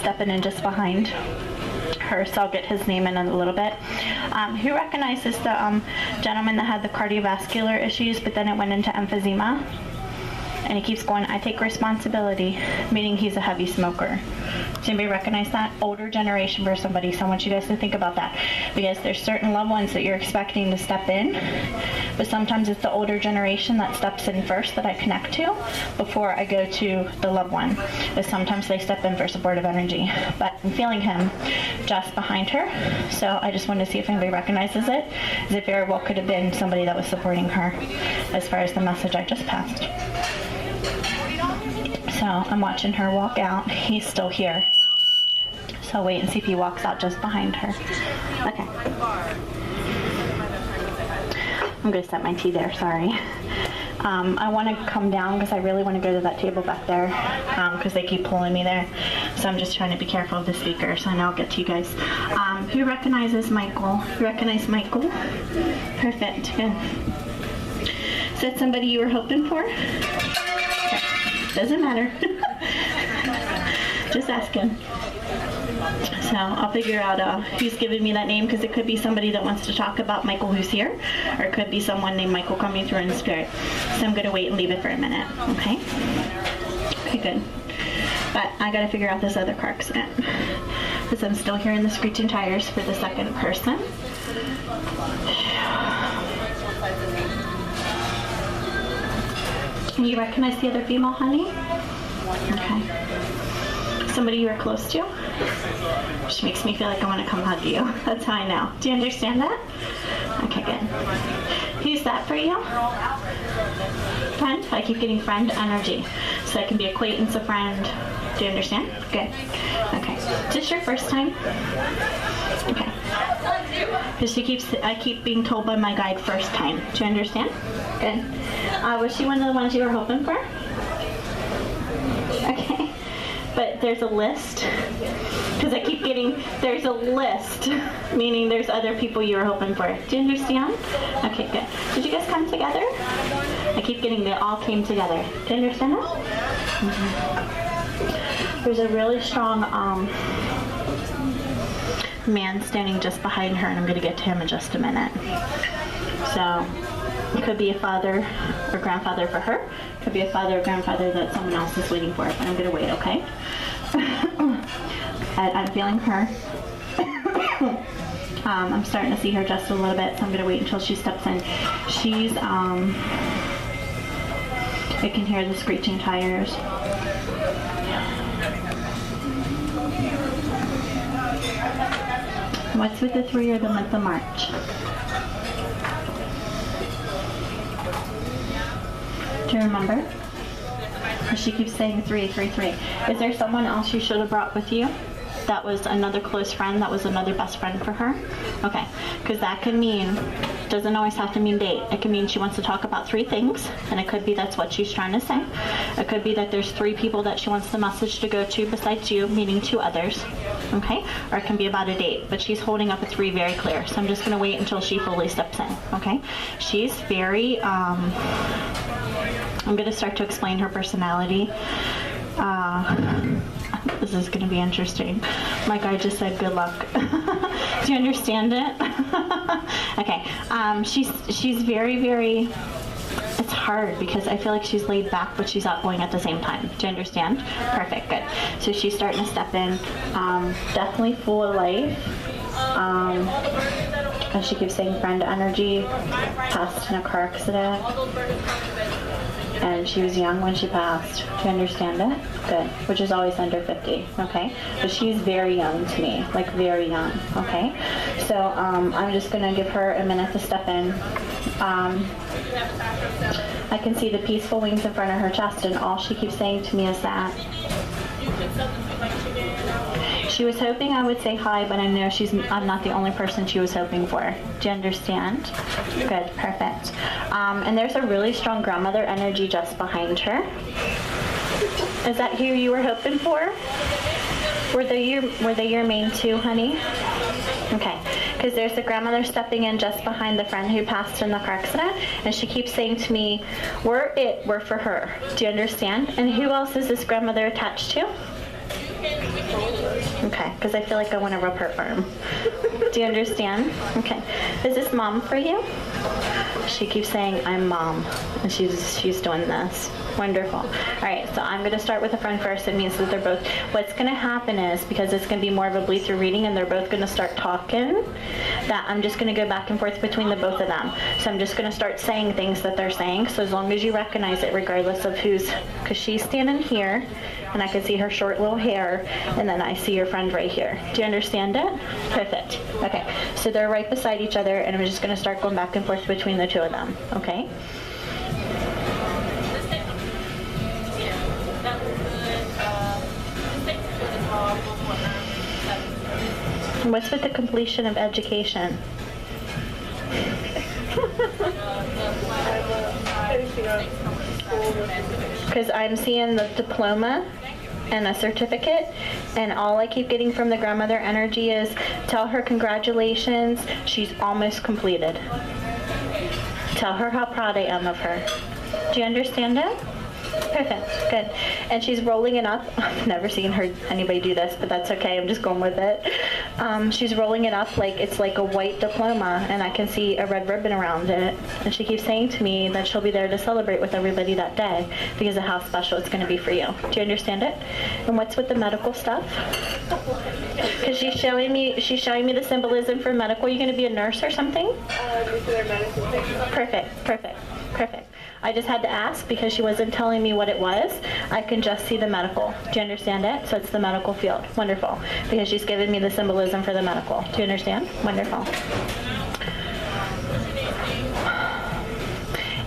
stepping in just behind her, so I'll get his name in a little bit. Who recognizes the gentleman that had the cardiovascular issues, but then it went into emphysema? And he keeps going, I take responsibility, meaning he's a heavy smoker. Does anybody recognize that? Older generation for somebody, so I want you guys to think about that. Because there's certain loved ones that you're expecting to step in, but sometimes it's the older generation that steps in first that I connect to before I go to the loved one. But sometimes they step in for supportive energy. But I'm feeling him just behind her, so I just wanted to see if anybody recognizes it. As it very well could have been somebody that was supporting her as far as the message I just passed. So I'm watching her walk out. He's still here. So I'll wait and see if he walks out just behind her. Okay. I'm going to set my tea there, sorry. I want to come down because I really want to go to that table back there because they keep pulling me there. So I'm just trying to be careful of the speakers, and I'll get to you guys. Who recognizes Michael? You recognize Michael? Perfect. Good. Is that somebody you were hoping for? Doesn't matter. Just asking. So I'll figure out who's giving me that name, because it could be somebody that wants to talk about Michael who's here, or it could be someone named Michael coming through in the spirit. So I'm going to wait and leave it for a minute. Okay? Okay, good. But I got to figure out this other car accident, because I'm still hearing the screeching tires for the second person. Can you recognize the other female, honey? Okay. Somebody you were close to? Which makes me feel like I want to come hug you. That's how I know. Do you understand that? Okay, good. Who's that for you? Friend? I keep getting friend energy. So that can be acquaintance, a friend. Do you understand? Good. Okay. Is this your first time? Okay. Because I keep being told by my guide first time. Do you understand? Good. Was she one of the ones you were hoping for? Okay. But there's a list. Because I keep getting, there's a list, meaning there's other people you were hoping for. Do you understand? Okay, good. Did you guys come together? I keep getting they all came together. Do you understand that? Mm-hmm. There's a really strong man standing just behind her, and I'm going to get to him in just a minute. So it could be a father or grandfather for her. It could be a father or grandfather that someone else is waiting for, but I'm going to wait, okay? I'm feeling her. I'm starting to see her just a little bit, so I'm going to wait until she steps in. She's, I can hear the screeching tires. What's with the 3 or the month of March? Do you remember? She keeps saying 3, 3, 3. Is there someone else you should have brought with you? That was another close friend, that was another best friend for her? Okay, because that can mean, doesn't always have to mean date. It can mean she wants to talk about 3 things, and it could be that's what she's trying to say. It could be that there's 3 people that she wants the message to go to besides you, meaning 2 others. Okay, or it can be about a date, but she's holding up a 3 very clear. So I'm just going to wait until she fully steps in. Okay, she's very, I'm going to start to explain her personality. This is going to be interesting. My guy just said good luck. Do you understand it? Okay. She's very, very, it's hard because I feel like she's laid back, but she's outgoing at the same time. Do you understand? Perfect. Good. So she's starting to step in. Definitely full of life. And she keeps saying friend energy. Passed in a car accident. And she was young when she passed. Do you understand it? Good. Which is always under 50, okay? But she's very young to me, like very young, okay? So I'm just going to give her a minute to step in. I can see the peaceful wings in front of her chest, and all she keeps saying to me is that she was hoping I would say hi, but I know I'm not the only person she was hoping for. Do you understand? Good, perfect. And there's a really strong grandmother energy just behind her. Is that who you were hoping for? Were they your main 2, honey? Okay, because there's the grandmother stepping in just behind the friend who passed in the car accident, and she keeps saying to me, we're for her. Do you understand? And who else is this grandmother attached to? Okay, because I feel like I want to rub her arm. Do you understand? Okay. Is this mom for you? She keeps saying, I'm mom. And she's doing this. Wonderful. All right, so I'm going to start with a friend first. It means that they're both, what's going to happen is, because it's going to be more of a bleed through reading and they're both going to start talking, that I'm just going to go back and forth between the both of them. So I'm just going to start saying things that they're saying. So as long as you recognize it, regardless of who's, because she's standing here, and I can see her short little hair, and then I see your friend right here. Do you understand it? Perfect. Okay, so they're right beside each other, and I'm just going to start going back and forth between the two of them, okay? What's with the completion of education? Because I'm seeing the diploma and a certificate, and all I keep getting from the grandmother energy is tell her congratulations, she's almost completed. Tell her how proud I am of her. Do you understand it? Perfect, good. And she's rolling it up. I've never seen anybody do this, but that's okay, I'm just going with it. She's rolling it up like it's like a white diploma, and I can see a red ribbon around it. And she keeps saying to me that she'll be there to celebrate with everybody that day because of how special it's going to be for you. Do you understand it? And what's with the medical stuff? Because she's showing me the symbolism for medical. You're going to be a nurse or something? Nuclear medicine. Perfect, perfect, perfect. I just had to ask because she wasn't telling me what it was. I can just see the medical. Do you understand it? So it's the medical field. Wonderful. Because she's given me the symbolism for the medical. Do you understand? Wonderful.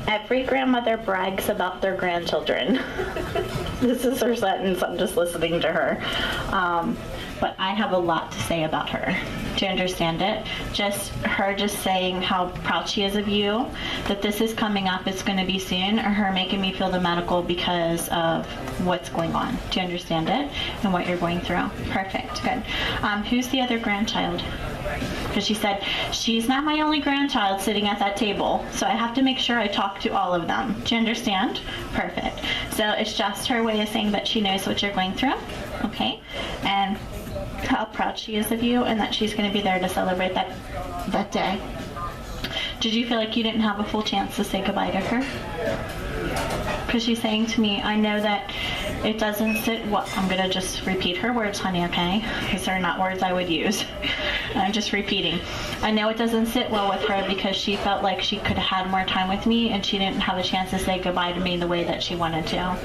Every grandmother brags about their grandchildren. This is her sentence. I'm just listening to her. But I have a lot to say about her. Do you understand it? Just saying how proud she is of you, that this is coming up, it's going to be soon, or her making me feel the medical because of what's going on. Do you understand it? And what you're going through. Perfect. Good. Who's the other grandchild? Because she said, she's not my only grandchild sitting at that table, so I have to make sure I talk to all of them. Do you understand? Perfect. So it's just her way of saying that she knows what you're going through. Okay. And how proud she is of you, and that she's going to be there to celebrate that day. Did you feel like you didn't have a full chance to say goodbye to her? Because she's saying to me, I know that it doesn't sit well. I'm going to just repeat her words, honey, okay? Because they're not words I would use. I'm just repeating. I know it doesn't sit well with her because she felt like she could have had more time with me and she didn't have a chance to say goodbye to me the way that she wanted to.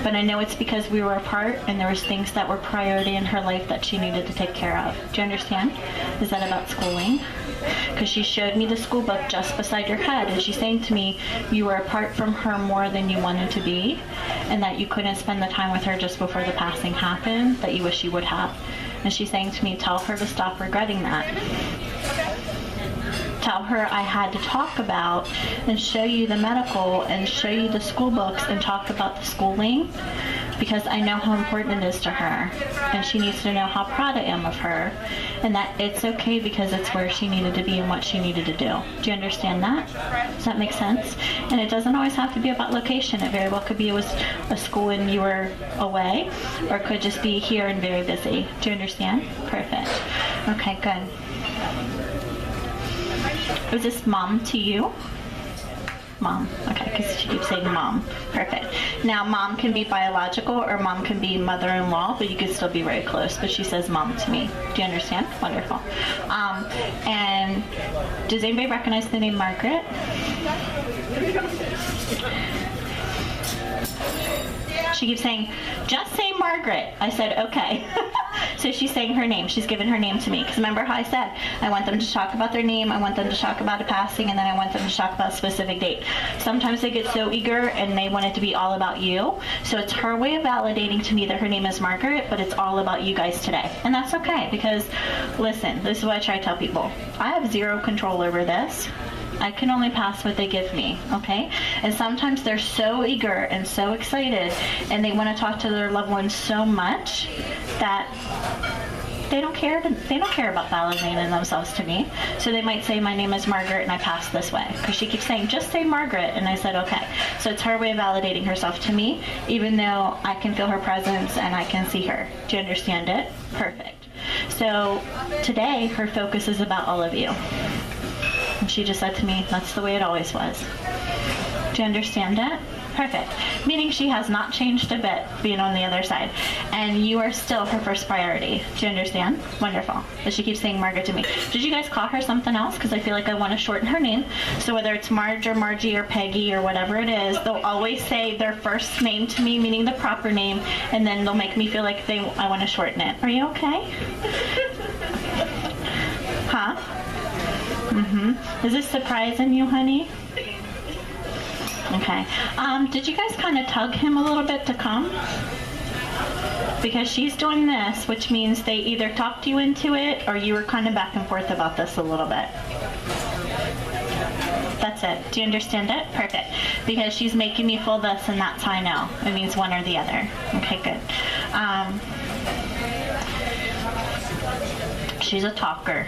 But I know it's because we were apart and there was things that were priority in her life that she needed to take care of. Do you understand? Is that about schooling? Because she showed me the school book just beside your head, and she's saying to me, you were apart from her more than you wanted to be, and that you couldn't spend the time with her just before the passing happened that you wish you would have. And she's saying to me, tell her to stop regretting that. Tell her I had to talk about and show you the medical and show you the school books and talk about the schooling, because I know how important it is to her, and she needs to know how proud I am of her, and that it's okay because it's where she needed to be and what she needed to do. Do you understand that? Does that make sense? And it doesn't always have to be about location. It very well could be it was a school and you were away, or it could just be here and very busy. Do you understand? Perfect. Okay, good. Was this mom to you? Mom. Okay, because she keeps saying mom. Perfect. Now, mom can be biological or mom can be mother-in-law, but you could still be very close. But she says mom to me. Do you understand? Wonderful. And does anybody recognize the name Margaret? She keeps saying, just say Margaret. I said, okay. So she's saying her name. She's given her name to me. Because remember how I said, I want them to talk about their name, I want them to talk about a passing, and then I want them to talk about a specific date. Sometimes they get so eager and they want it to be all about you. So it's her way of validating to me that her name is Margaret, but it's all about you guys today. And that's okay, because listen, this is what I try to tell people. I have zero control over this. I can only pass what they give me, okay? And sometimes they're so eager and so excited and they want to talk to their loved ones so much that they don't care about validating themselves to me. So they might say, my name is Margaret and I pass this way. Because she keeps saying, just say Margaret. And I said, okay. So it's her way of validating herself to me, even though I can feel her presence and I can see her. Do you understand it? Perfect. So today, her focus is about all of you. And she just said to me, that's the way it always was. Do you understand it? Perfect. Meaning she has not changed a bit being on the other side. And you are still her first priority. Do you understand? Wonderful. But she keeps saying Margaret to me. Did you guys call her something else? Because I feel like I want to shorten her name. So whether it's Marge or Margie or Peggy or whatever it is, they'll always say their first name to me, meaning the proper name, and then they'll make me feel like I want to shorten it. Are you okay? Huh? Mm-hmm. Is this surprising you, honey? Okay. Did you guys kind of tug him a little bit to come? Because she's doing this, which means they either talked you into it or you were kind of back and forth about this a little bit. That's it. Do you understand it? Perfect. Because she's making me feel this, and that's how I know. It means one or the other. Okay, good. She's a talker.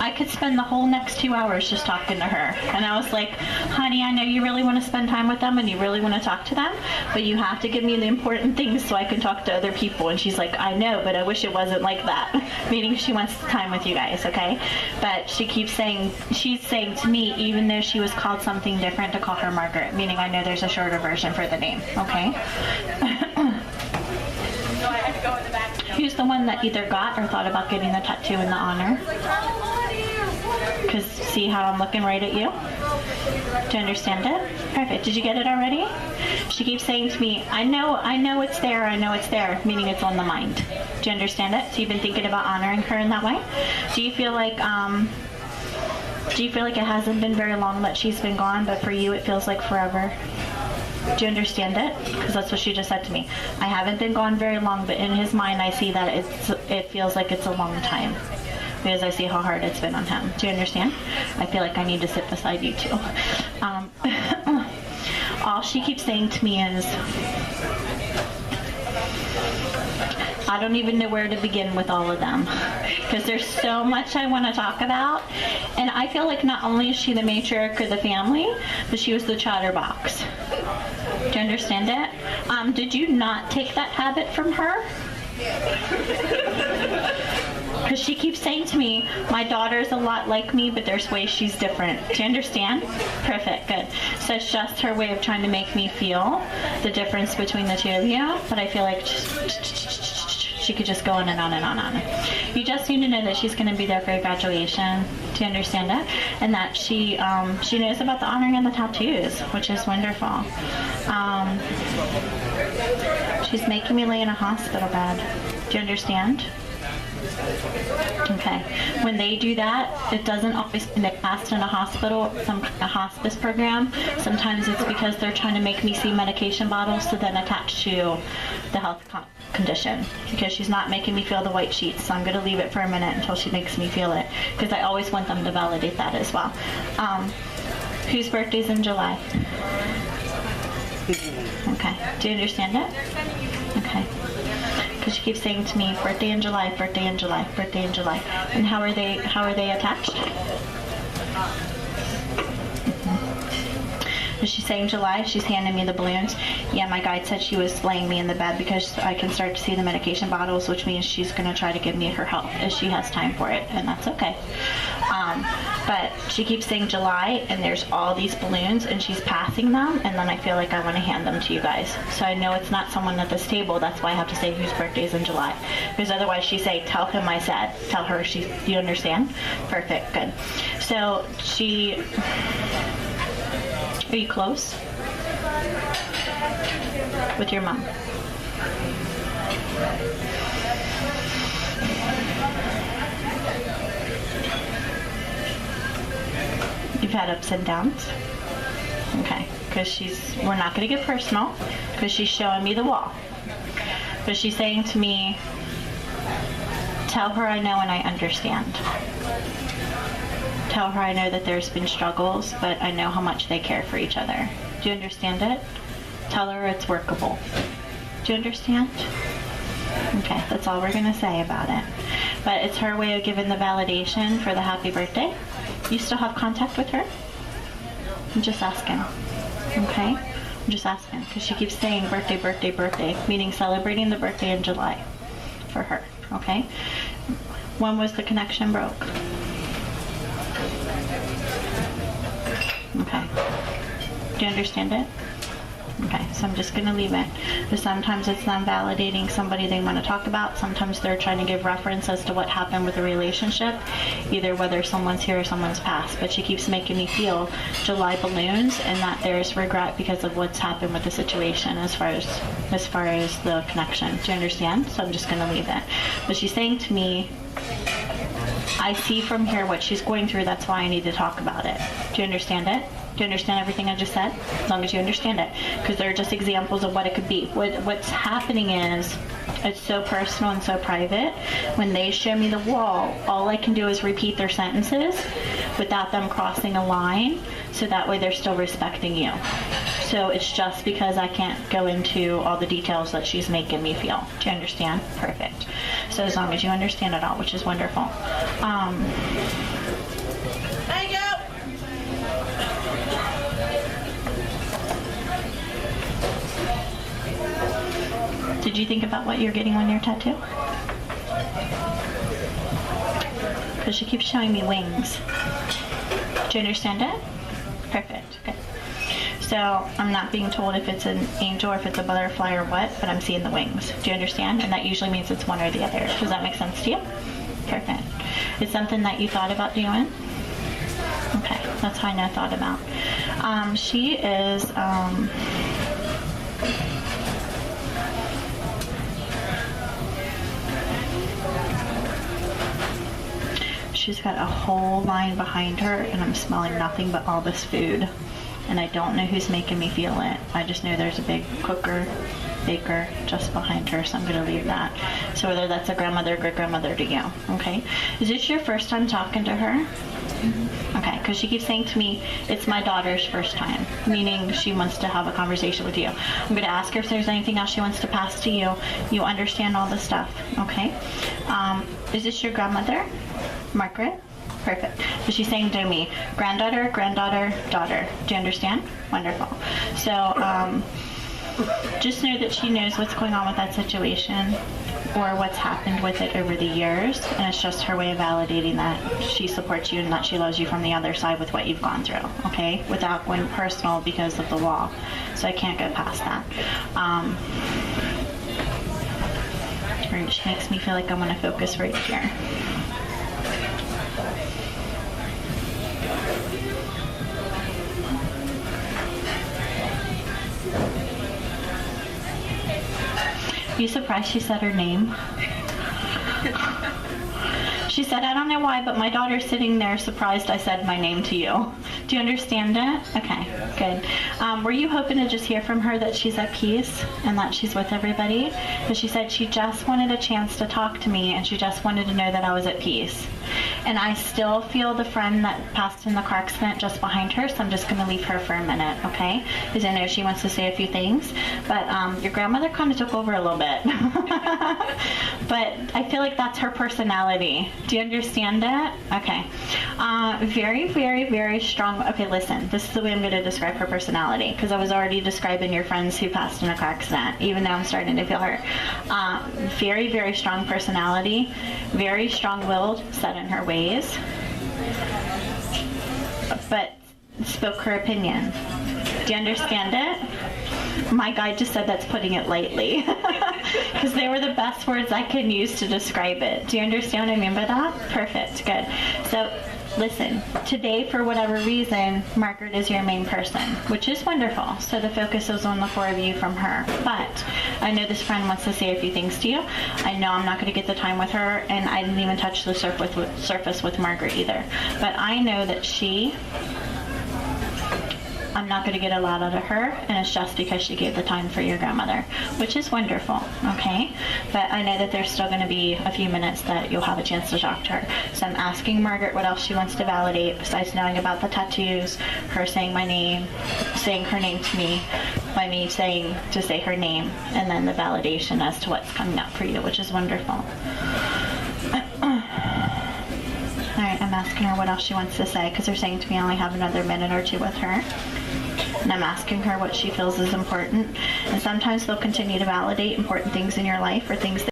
I could spend the whole next 2 hours just talking to her. And I was like, honey, I know you really want to spend time with them and you really want to talk to them, but you have to give me the important things so I can talk to other people. And she's like, I know, but I wish it wasn't like that. Meaning she wants time with you guys, okay? But she keeps saying, she's saying to me, even though she was called something different, to call her Margaret. Meaning I know there's a shorter version for the name, okay? Who's the one that either got or thought about getting the tattoo in the honor? Because see how I'm looking right at you? Do you understand it? Perfect. Did you get it already? She keeps saying to me, I know it's there, I know it's there, meaning it's on the mind. Do you understand it? So you've been thinking about honoring her in that way? Do you feel like it hasn't been very long that she's been gone, but for you it feels like forever? Do you understand it? Because that's what she just said to me. I haven't been gone very long, but in his mind I see that it feels like it's a long time. Because I see how hard it's been on him. Do you understand? I feel like I need to sit beside you too. All she keeps saying to me is, I don't even know where to begin with all of them. Because there's so much I want to talk about. And I feel like not only is she the matriarch of the family, but she was the chatterbox. Do you understand it? Did you not take that habit from her? Because she keeps saying to me, my daughter's a lot like me, but there's ways she's different. Do you understand? Perfect, good. So it's just her way of trying to make me feel the difference between the two of you, but I feel like she could just go on and on and on and on. You just need to know that she's going to be there for your graduation. Do you understand that? And that she knows about the honoring and the tattoos, which is wonderful. She's making me lay in a hospital bed. Do you understand? Okay. When they do that, it doesn't always get passed in a hospital, some kind of hospice program. Sometimes it's because they're trying to make me see medication bottles to then attach to the health condition. Because she's not making me feel the white sheets, so I'm going to leave it for a minute until she makes me feel it. Because I always want them to validate that as well. Whose birthday's in July? Okay. Do you understand it? Okay. Because she keeps saying to me, birthday in July, birthday in July, birthday in July. And how are they attached? Is she saying July? She's handing me the balloons. Yeah, my guide said she was laying me in the bed because I can start to see the medication bottles, which means she's going to try to give me her help if she has time for it, and that's okay. But she keeps saying July, and there's all these balloons, and she's passing them, and then I feel like I want to hand them to you guys. So I know it's not someone at this table. That's why I have to say whose birthday is in July. Because otherwise she'd say, tell him I said. Tell her do you understand? Perfect, good. So are you close with your mom? You've had ups and downs? Okay, because we're not going to get personal, because she's showing me the wall. But she's saying to me, tell her I know and I understand. Tell her I know that there's been struggles, but I know how much they care for each other. Do you understand it? Tell her it's workable. Do you understand? Okay, that's all we're going to say about it. But it's her way of giving the validation for the happy birthday. You still have contact with her? I'm just asking. Okay? I'm just asking because she keeps saying birthday, birthday, birthday, meaning celebrating the birthday in July for her, okay? When was the connection broke? Okay. Do you understand it? Okay, so I'm just going to leave it. But sometimes it's them validating somebody they want to talk about. Sometimes they're trying to give reference as to what happened with the relationship, either whether someone's here or someone's passed. But she keeps making me feel July balloons and that there's regret because of what's happened with the situation as far as the connection. Do you understand? So I'm just going to leave it. But she's saying to me, I see from here what she's going through. That's why I need to talk about it. Do you understand it? Do you understand everything I just said? As long as you understand it. Because they're just examples of what it could be. What's happening is, it's so personal and so private. When they show me the wall, all I can do is repeat their sentences without them crossing a line, so that way they're still respecting you. So it's just because I can't go into all the details that she's making me feel. Do you understand? Perfect. So as long as you understand it all, which is wonderful. Thank you. Did you think about what you're getting on your tattoo? Because she keeps showing me wings. Do you understand it? Perfect. Good. So I'm not being told if it's an angel or if it's a butterfly or what, but I'm seeing the wings. Do you understand? And that usually means it's one or the other. Does that make sense to you? Perfect. It's something that you thought about doing? Okay, that's how I know thought about. She is, she's got a whole line behind her, and I'm smelling nothing but all this food. And I don't know who's making me feel it. I just know there's a big cooker, baker just behind her, so I'm going to leave that. So whether that's a grandmother or great-grandmother to you, okay? Is this your first time talking to her? Okay, because she keeps saying to me, it's my daughter's first time, meaning she wants to have a conversation with you. I'm going to ask her if there's anything else she wants to pass to you. You understand all the stuff, okay? Is this your grandmother, Margaret? Perfect. So she's saying to me, granddaughter, granddaughter, daughter. Do you understand? Wonderful. So just know that she knows what's going on with that situation or what's happened with it over the years, and it's just her way of validating that she supports you and that she loves you from the other side with what you've gone through, okay? Without going personal because of the wall. So I can't go past that. Which makes me feel like I want to focus right here. Are you surprised she said her name? She said, I don't know why, but my daughter's sitting there surprised I said my name to you. Do you understand it? Okay, good. Were you hoping to just hear from her that she's at peace and that she's with everybody? Because she said she just wanted a chance to talk to me and she just wanted to know that I was at peace. And I still feel the friend that passed in the car accident just behind her, so I'm just going to leave her for a minute, okay? Because I know she wants to say a few things. But your grandmother kind of took over a little bit. But I feel like that's her personality. Do you understand it? Okay. Very, very, very strong. Okay, listen. This is the way I'm going to describe her personality, because I was already describing your friends who passed in a car accident. Even now I'm starting to feel her. Very, very strong personality. Very strong-willed, set in her ways. But spoke her opinion. Do you understand it? My guide just said that's putting it lightly. Because they were the best words I could use to describe it. Do you understand what I mean by that? Perfect. Good. So, listen. Today, for whatever reason, Margaret is your main person, which is wonderful. So the focus is on the four of you from her. But I know this friend wants to say a few things to you. I know I'm not going to get the time with her, and I didn't even touch the surface with Margaret either. But I know that I'm not going to get a lot out of her, and it's just because she gave the time for your grandmother, which is wonderful, okay? But I know that there's still going to be a few minutes that you'll have a chance to talk to her. So I'm asking Margaret what else she wants to validate besides knowing about the tattoos, her saying my name, saying her name to me, by me saying to say her name, and then the validation as to what's coming up for you, which is wonderful. Alright, I'm asking her what else she wants to say, because they're saying to me I only have another minute or two with her. and I'm asking her what she feels is important. And sometimes they'll continue to validate important things in your life or things that